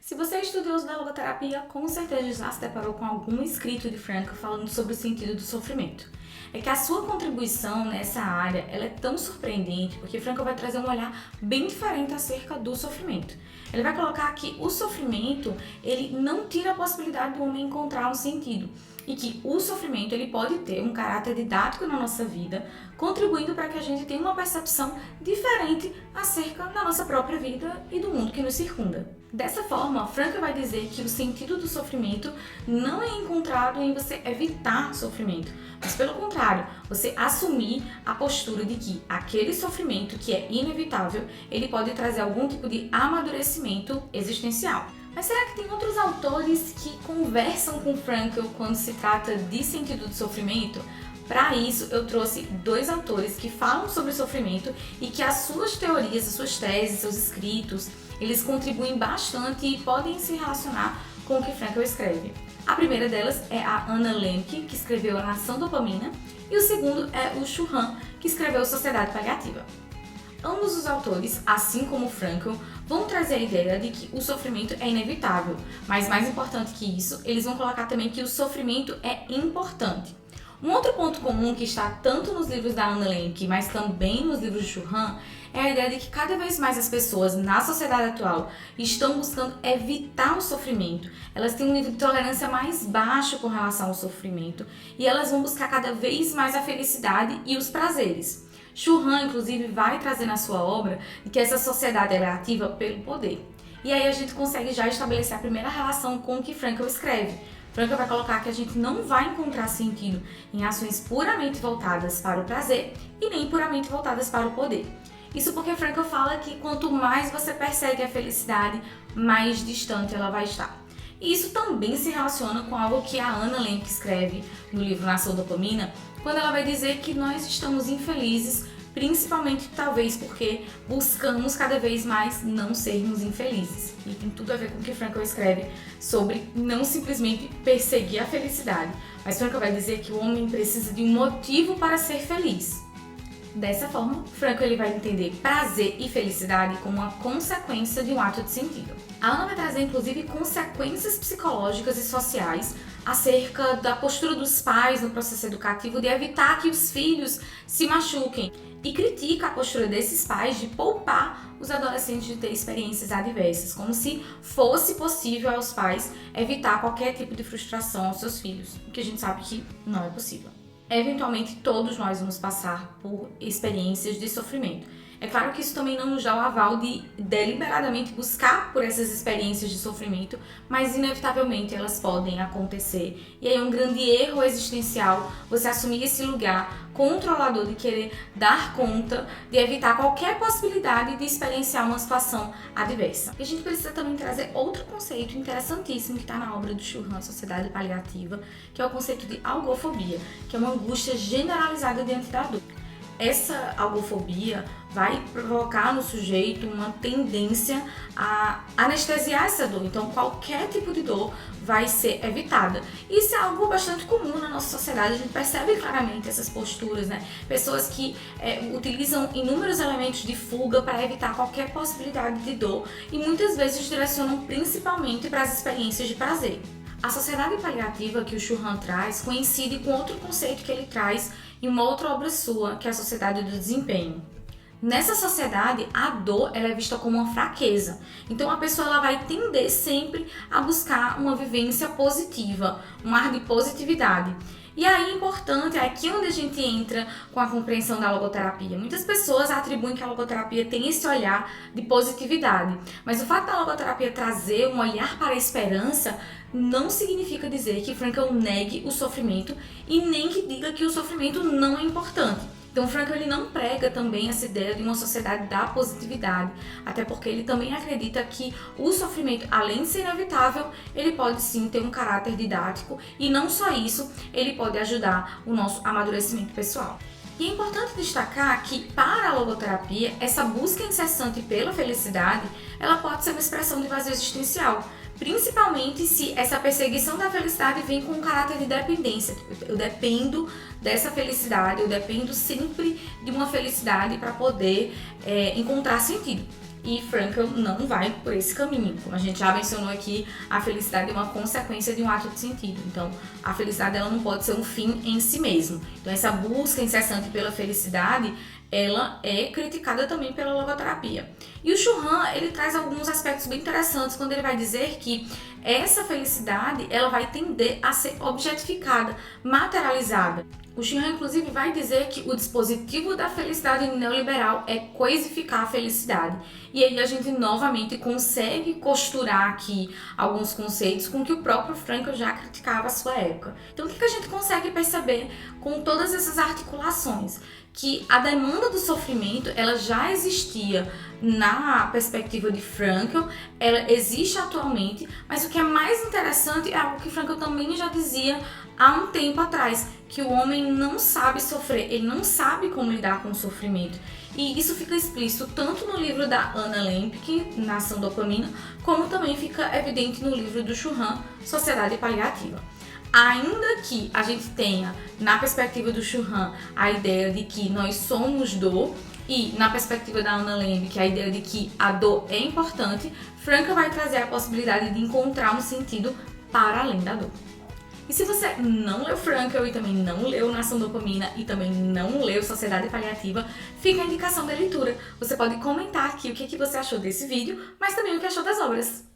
Se você é estudioso da logoterapia, com certeza já se deparou com algum escrito de Frankl falando sobre o sentido do sofrimento. É que a sua contribuição nessa área ela é tão surpreendente porque Frankl vai trazer um olhar bem diferente acerca do sofrimento. Ele vai colocar que o sofrimento ele não tira a possibilidade do homem encontrar um sentido e que o sofrimento ele pode ter um caráter didático na nossa vida, contribuindo para que a gente tenha uma percepção diferente acerca da nossa própria vida e do mundo que nos circunda. Dessa forma, Frankl vai dizer que o sentido do sofrimento não é encontrado em você evitar sofrimento, mas pelo contrário, você assumir a postura de que aquele sofrimento que é inevitável, ele pode trazer algum tipo de amadurecimento existencial. Mas será que tem outros autores que conversam com Frankl quando se trata de sentido do sofrimento? Para isso, eu trouxe dois autores que falam sobre sofrimento e que as suas teorias, as suas teses, seus escritos, eles contribuem bastante e podem se relacionar com o que Frankl escreve. A primeira delas é a Anna Lembke, que escreveu A Nação Dopamina, e o segundo é o Shu Han, que escreveu Sociedade Paliativa. Ambos os autores, assim como Frankl, vão trazer a ideia de que o sofrimento é inevitável, mas mais importante que isso, eles vão colocar também que o sofrimento é importante. Um outro ponto comum que está tanto nos livros da Anna Lembke, mas também nos livros de Shu Han, é a ideia de que cada vez mais as pessoas na sociedade atual estão buscando evitar o sofrimento. Elas têm um nível de tolerância mais baixo com relação ao sofrimento e elas vão buscar cada vez mais a felicidade e os prazeres. Shu Han, inclusive, vai trazer na sua obra que essa sociedade é ativa pelo poder. E aí a gente consegue já estabelecer a primeira relação com o que Frankl escreve. Frankl vai colocar que a gente não vai encontrar sentido em ações puramente voltadas para o prazer e nem puramente voltadas para o poder. Isso porque Frankl fala que quanto mais você persegue a felicidade, mais distante ela vai estar. E isso também se relaciona com algo que a Anna Lembke escreve no livro Nação Dopamina, quando ela vai dizer que nós estamos infelizes, principalmente talvez porque buscamos cada vez mais não sermos infelizes. E tem tudo a ver com o que Frankl escreve sobre não simplesmente perseguir a felicidade, mas Frankl vai dizer que o homem precisa de um motivo para ser feliz. Dessa forma, Frankl ele vai entender prazer e felicidade como uma consequência de um ato de sentido. A Anna vai trazer inclusive consequências psicológicas e sociais acerca da postura dos pais no processo educativo de evitar que os filhos se machuquem e critica a postura desses pais de poupar os adolescentes de ter experiências adversas, como se fosse possível aos pais evitar qualquer tipo de frustração aos seus filhos, o que a gente sabe que não é possível. Eventualmente, todos nós vamos passar por experiências de sofrimento. É claro que isso também não nos dá o aval de deliberadamente buscar por essas experiências de sofrimento, mas inevitavelmente elas podem acontecer. E aí é um grande erro existencial você assumir esse lugar controlador de querer dar conta, de evitar qualquer possibilidade de experienciar uma situação adversa. E a gente precisa também trazer outro conceito interessantíssimo que está na obra do Shu Han, Sociedade Paliativa, que é o conceito de algofobia, que é uma angústia generalizada diante da dor. Essa algofobia vai provocar no sujeito uma tendência a anestesiar essa dor, então qualquer tipo de dor vai ser evitada. Isso é algo bastante comum na nossa sociedade, a gente percebe claramente essas posturas, né? Pessoas que utilizam inúmeros elementos de fuga para evitar qualquer possibilidade de dor e muitas vezes direcionam principalmente para as experiências de prazer. A sociedade paliativa que o Shu Han traz coincide com outro conceito que ele traz em uma outra obra sua, que é a Sociedade do Desempenho. Nessa sociedade, a dor ela é vista como uma fraqueza. Então a pessoa ela vai tender sempre a buscar uma vivência positiva, um ar de positividade. E aí é importante, é aqui onde a gente entra com a compreensão da logoterapia. Muitas pessoas atribuem que a logoterapia tem esse olhar de positividade, mas o fato da logoterapia trazer um olhar para a esperança não significa dizer que Frankl negue o sofrimento e nem que diga que o sofrimento não é importante. Então Frankl ele não prega também essa ideia de uma sociedade da positividade, até porque ele também acredita que o sofrimento, além de ser inevitável, ele pode sim ter um caráter didático e não só isso, ele pode ajudar o nosso amadurecimento pessoal. E é importante destacar que para a logoterapia, essa busca incessante pela felicidade, ela pode ser uma expressão de vazio existencial, principalmente se essa perseguição da felicidade vem com um caráter de dependência. Eu dependo dessa felicidade, eu dependo sempre de uma felicidade para poder encontrar sentido. E Frankl não vai por esse caminho. Como a gente já mencionou aqui, a felicidade é uma consequência de um ato de sentido. Então, a felicidade ela não pode ser um fim em si mesmo. Então, essa busca incessante pela felicidade, ela é criticada também pela logoterapia. E o Churran, ele traz alguns aspectos bem interessantes quando ele vai dizer que essa felicidade, ela vai tender a ser objetificada, materializada. O Churran, inclusive, vai dizer que o dispositivo da felicidade neoliberal é coisificar a felicidade. E aí a gente novamente consegue costurar aqui alguns conceitos com que o próprio Frankl já criticava à sua época. Então o que a gente consegue perceber com todas essas articulações? Que a demanda do sofrimento, ela já existia na perspectiva de Frankl, ela existe atualmente, mas o que é mais interessante é algo que Frankl também já dizia há um tempo atrás, que o homem não sabe sofrer, ele não sabe como lidar com o sofrimento. E isso fica explícito tanto no livro da Anna Lembke, Nação Dopamina, como também fica evidente no livro do Churran, Sociedade Paliativa. Ainda que a gente tenha, na perspectiva do Churran, a ideia de que nós somos dor, e na perspectiva da Anna Lembke, a ideia de que a dor é importante, Frankl vai trazer a possibilidade de encontrar um sentido para além da dor. E se você não leu Frankl e também não leu Nação Dopamina e também não leu Sociedade Paliativa, fica a indicação da leitura. Você pode comentar aqui o que você achou desse vídeo, mas também o que achou das obras.